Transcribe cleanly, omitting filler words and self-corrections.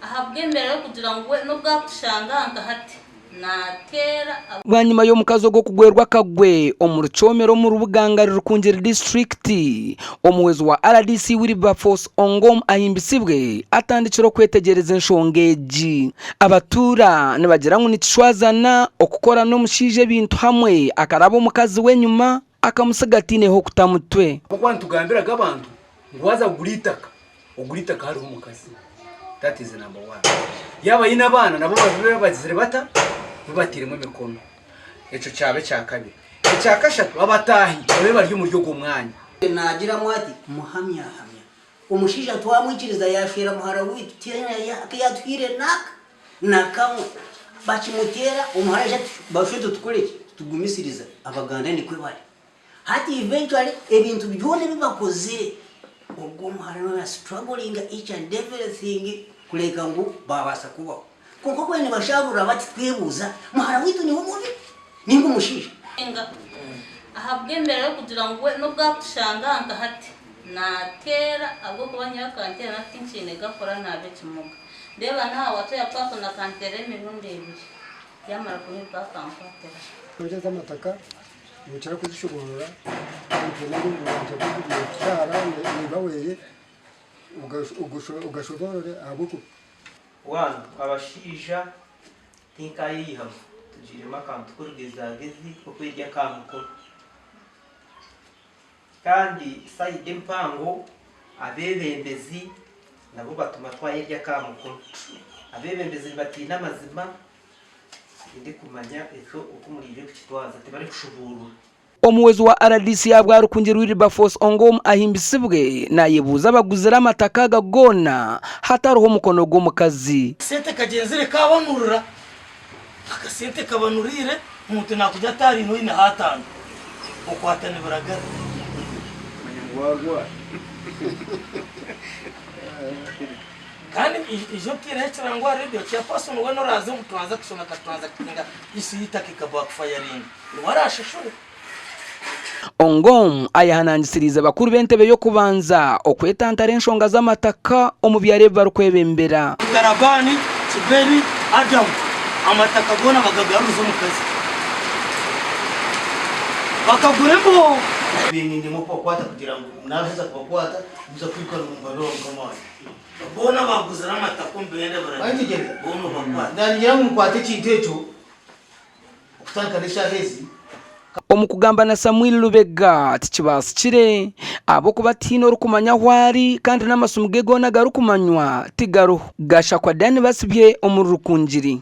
ahabwembere kugira ngo we no bwakushanganga hati natera bwanyuma yo mukazo go kugwerwa kagwe omuruchomero mu rubuganga rukungera district omuwezo wa RDC Wilberforce Ongom ahimbisibwe atandikiro kwetegereza enshongeji abatura nibagira ngo nitishwazana okukora no mushije bintu hamwe akarabo mukazi wenyuma akamusagatine ho kutamutwe kuko ntugambira gabantu ngwaza ugulitaka hari umukazi. That is number 1. Yaba ina bana nabo bazire bata bibatiremo imikono. Eco cyabe cya kabiri. Icya kashatu abatahi babe bari mu ryo gumwanya. Nagira mwati muhamya hamya. Umushija twamwikiriza yashira muhara witu tena yatwire nakamwe bakimutera umuharaje bashuto tukoreke tugumisiriza abaganda ni kwe bari. Hati eventually ebintu byone bibakoze ubwo muhara struggling each and everything kuleka ngo babasa kubaho kuko kwene bashabura bati twebuza muhara witu ni umubi ningo mushije ahabwembere kugira ngo we no bwakushanganga hati natera abo kubanya kantera natinchine gakora nabe kimuga ndeba na wato ya pako na kantere mirundi ibiri yamara kuhibwa kampatera kujya zamataka mucara kuzishobora nari mwanje kugira nibaweye ugashoborore abuko wana abashija tinkayiha tujire makantu kurugeza gezi kuko irya kamuko kandi sayide mpango abebembezi nabo batuma twayirya kamuko abebembezi batina mazima ndi kumanya ezo ukumurije kukitwaza tebari kushuburu omuwezo wa RDC yabwa rukungera Wilberforce Ongom ahimbisibwe nayebuza baguzira amataka gagona hataruho mukono go mukazi sente kagenzire kabanurura akasente kabanurire umuntu nakujya atari no ina hatanu ukwatane buragara Manyangwagwa. kandi ijo kirekera ngo radio cya person ngo no razo mutwaza kusoma katwaza kinga isi yitakika backfiring warashishura Ongom ayahanangisiriza bakuru bentebe yo kubanza okwetantara enshonga z'amataka omubyare barukwebembera Darabani Kiberi Adam amataka gona bagagaruza mukazi bakaguremo binini mo kwata kugira ngo nabeza kwata muza kwikora mu mbaro ngamaye bona baguzira amatako mbende bayigenda bono bakwata ndangira mu kwate kintecho kutankanisha hezi omukugamba na Samuel Lubega tikibasikire abo kubatino rukumanya hwari kandi n'amasumugego nagarukumanywa tigaro gasha kwa Dani basibye omurukungiri.